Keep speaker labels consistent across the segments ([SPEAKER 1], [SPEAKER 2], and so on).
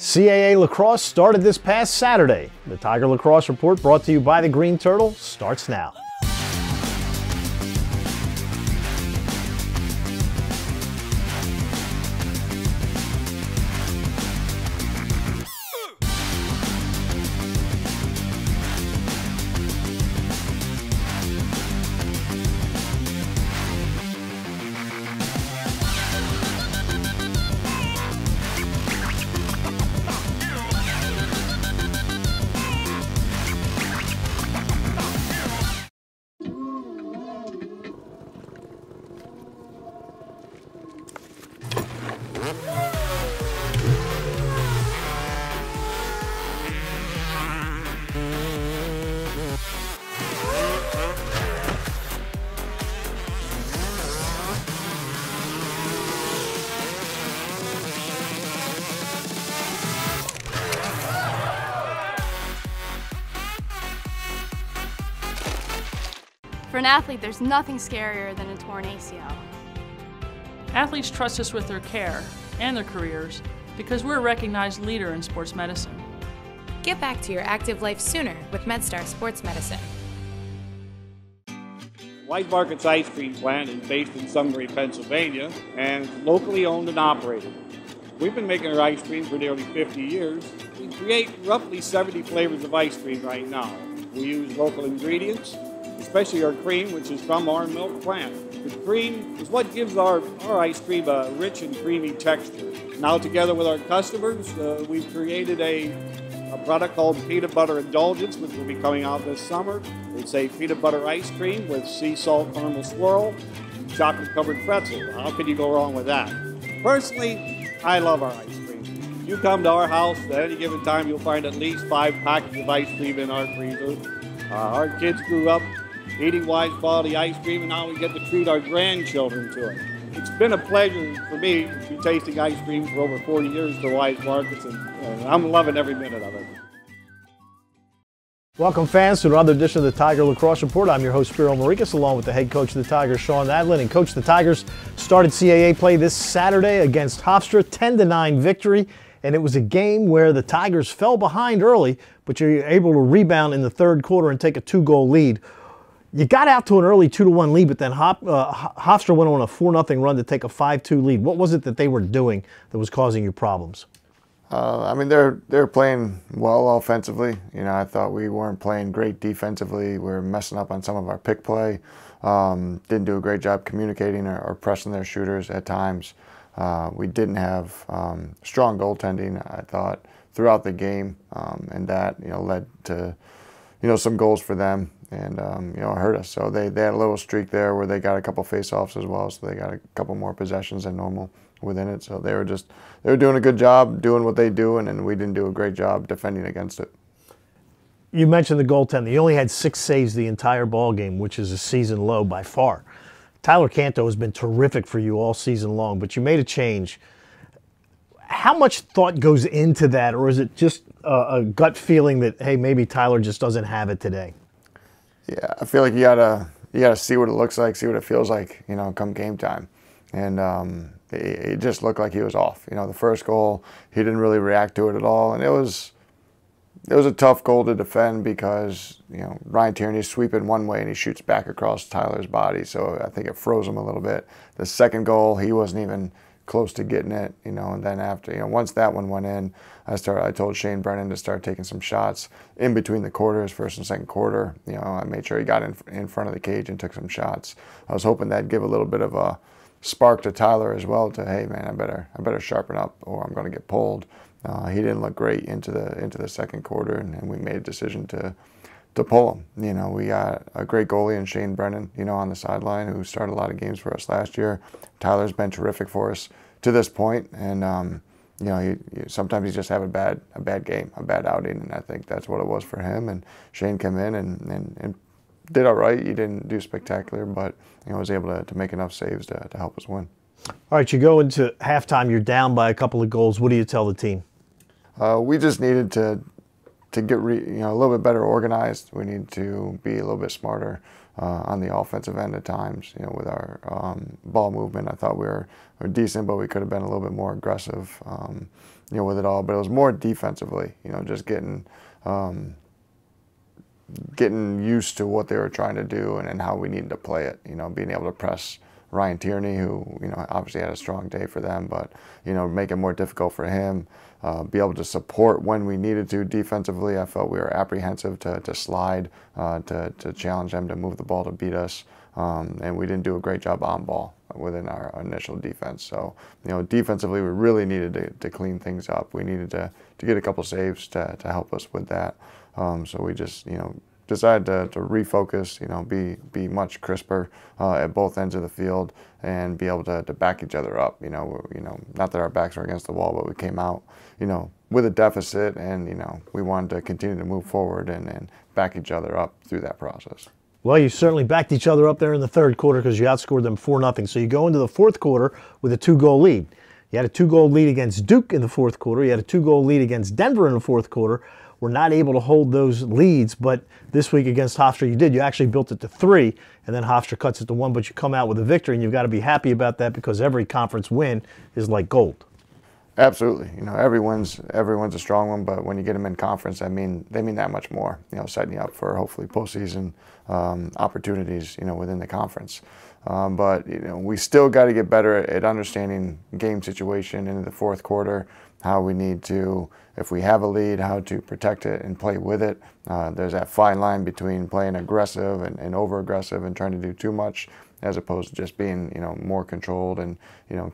[SPEAKER 1] CAA Lacrosse started this past Saturday. The Tiger Lacrosse Report, brought to you by the Green Turtle, starts now.
[SPEAKER 2] For an athlete, there's nothing scarier than a torn ACL.
[SPEAKER 3] Athletes trust us with their care and their careers because we're a recognized leader in sports medicine.
[SPEAKER 4] Get back to your active life sooner with MedStar Sports Medicine.
[SPEAKER 5] Wise Market's ice cream plant is based in Sunbury, Pennsylvania, and it's locally owned and operated. We've been making our ice cream for nearly 50 years. We create roughly 70 flavors of ice cream right now. We use local ingredients, especially our cream, which is from our milk plant. The cream is what gives our ice cream a rich and creamy texture. Now, together with our customers, we've created a product called Peanut Butter Indulgence, which will be coming out this summer. It's a peanut butter ice cream with sea salt caramel swirl, chocolate-covered pretzel. How could you go wrong with that? Personally, I love our ice cream. If you come to our house at any given time, you'll find at least 5 packets of ice cream in our freezer. Our kids grew up eating Wise quality ice cream, and now we get to treat our grandchildren to it. It's been a pleasure for me to be tasting ice cream for over 40 years at Wise Markets, and I'm loving every minute of it.
[SPEAKER 1] Welcome, fans, to another edition of the Tiger Lacrosse Report. I'm your host, Spiro Morekas, along with the head coach of the Tigers, Shawn Nadelen. And Coach, the Tigers started CAA play this Saturday against Hofstra, 10-9 victory. And it was a game where the Tigers fell behind early, but you're able to rebound in the third quarter and take a 2-goal lead. You got out to an early 2-1 lead, but then Hofstra went on a 4-0 run to take a 5-2 lead. What was it that they were doing that was causing you problems?
[SPEAKER 6] I mean, they're playing well offensively. You know, I thought we weren't playing great defensively. We were messing up on some of our pick play. Didn't do a great job communicating or pressing their shooters at times. We didn't have strong goaltending, I thought, throughout the game, and that, you know, led to, you know, some goals for them. And, you know, it hurt us. So they had a little streak there where they got a couple face-offs as well, so they got a couple more possessions than normal within it. So they were doing a good job doing what they do, and we didn't do a great job defending against it.
[SPEAKER 1] You mentioned the goaltender. You only had 6 saves the entire ball game, which is a season low by far. Tyler Canto has been terrific for you all season long, but you made a change. How much thought goes into that, or is it just a gut feeling that, hey, maybe Tyler just doesn't have it today?
[SPEAKER 6] Yeah, I feel like you gotta see what it looks like, see what it feels like, you know, come game time. And it just looked like he was off. You know, the first goal, he didn't really react to it at all, and it was a tough goal to defend because, you know, Ryan Tierney's sweeping one way and he shoots back across Tyler's body, so I think it froze him a little bit. The second goal, he wasn't even close to getting it, you know, and then after, you know, once that one went in, I told Shane Brennan to start taking some shots in between the quarters, first and second quarter. You know, I made sure he got in front of the cage and took some shots. I was hoping that'd give a little bit of a spark to Tyler as well, to, hey man, I better sharpen up or I'm going to get pulled. He didn't look great into the second quarter, and we made a decision to pull him. You know, we got a great goalie in Shane Brennan, you know, on the sideline, who started a lot of games for us last year. Tyler's been terrific for us to this point, and you know, sometimes you just have a bad game, a bad outing, and I think that's what it was for him. And Shane came in and did all right. He didn't do spectacular, but, you know, was able to make enough saves to help us win.
[SPEAKER 1] All right, you go into halftime, you're down by a couple of goals. What do you tell the team?
[SPEAKER 6] We just needed to to get a little bit better organized. We need to be a little bit smarter on the offensive end at times. With our ball movement, I thought we were decent, but we could have been a little bit more aggressive. With it all. But it was more defensively. Just getting used to what they were trying to do and how we needed to play it. Being able to press Ryan Tierney, who obviously had a strong day for them, but make it more difficult for him. Be able to support when we needed to defensively. I felt we were apprehensive to slide, to challenge them to move the ball to beat us, and we didn't do a great job on ball within our initial defense. So defensively we really needed to clean things up. We needed to get a couple saves to help us with that. So we just decided to refocus, be much crisper at both ends of the field and be able to back each other up. Not that our backs were against the wall, but we came out, with a deficit, and we wanted to continue to move forward and back each other up through that process.
[SPEAKER 1] Well, you certainly backed each other up there in the third quarter because you outscored them 4-0. So you go into the fourth quarter with a 2-goal lead. You had a 2-goal lead against Duke in the fourth quarter. You had a 2-goal lead against Denver in the fourth quarter. We're not able to hold those leads, but this week against Hofstra you did. You actually built it to 3, and then Hofstra cuts it to 1, but you come out with a victory, and you've got to be happy about that because every conference win is like gold.
[SPEAKER 6] Absolutely. Everyone's a strong one, but when you get them in conference, they mean that much more, setting you up for hopefully postseason opportunities, within the conference. But we still got to get better at understanding game situation into the fourth quarter, how we need to, if we have a lead, how to protect it and play with it. There's that fine line between playing aggressive and over-aggressive and trying to do too much, as opposed to just being, more controlled and,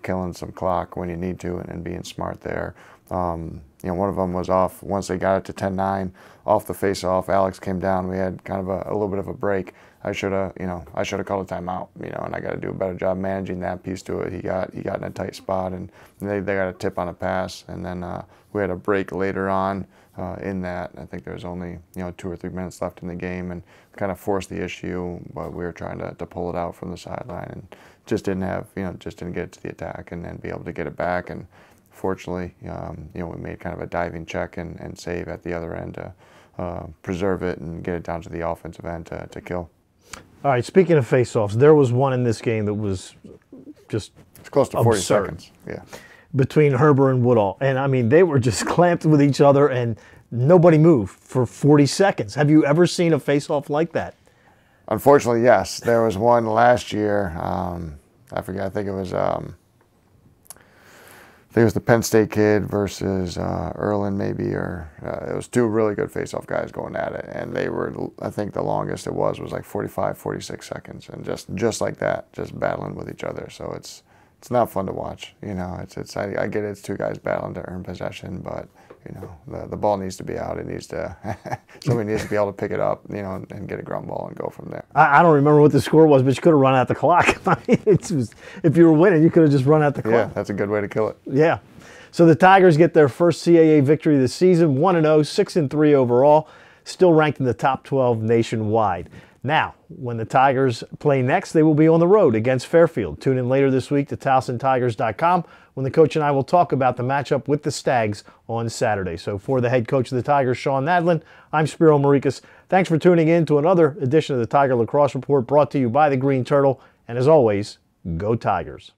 [SPEAKER 6] killing some clock when you need to and being smart there. One of them was off, once they got it to 10-9, off the face-off, Alex came down, we had kind of a little bit of a break. I should have called a timeout, and I got to do a better job managing that piece to it. He got in a tight spot, and they got a tip on a pass, and then we had a break later on in that. I think there was only 2 or 3 minutes left in the game, and kind of forced the issue, but we were trying to pull it out from the sideline, and just didn't get it to the attack, and then be able to get it back. And fortunately, we made kind of a diving check and save at the other end to preserve it and get it down to the offensive end to kill.
[SPEAKER 1] All right, speaking of face-offs, there was one in this game that was just
[SPEAKER 6] it's close to 40
[SPEAKER 1] absurd.
[SPEAKER 6] seconds. Yeah.
[SPEAKER 1] Between Herber and Woodall. And, I mean, they were just clamped with each other, and nobody moved for 40 seconds. Have you ever seen a face-off like that?
[SPEAKER 6] Unfortunately, yes. There was one last year. I forget. I think it was the Penn State kid versus Erlin, maybe, or it was 2 really good face-off guys going at it, and they were, I think the longest it was like 45, 46 seconds, and just like that, just battling with each other. So it's not fun to watch. I get it, it's 2 guys battling to earn possession, but the ball needs to be out. It needs to somebody needs to be able to pick it up, and get a ground ball and go from there.
[SPEAKER 1] I don't remember what the score was, but you could have run out the clock. I mean, if you were winning, you could have just run out the clock.
[SPEAKER 6] Yeah, that's a good way to kill it.
[SPEAKER 1] Yeah. So the Tigers get their first CAA victory this season, 1-0, 6-3 overall, still ranked in the top 12 nationwide. Now, when the Tigers play next, they will be on the road against Fairfield. Tune in later this week to TowsonTigers.com when the coach and I will talk about the matchup with the Stags on Saturday. So for the head coach of the Tigers, Shawn Nadelen, I'm Spiro Morekas. Thanks for tuning in to another edition of the Tiger Lacrosse Report brought to you by the Green Turtle. And as always, go Tigers.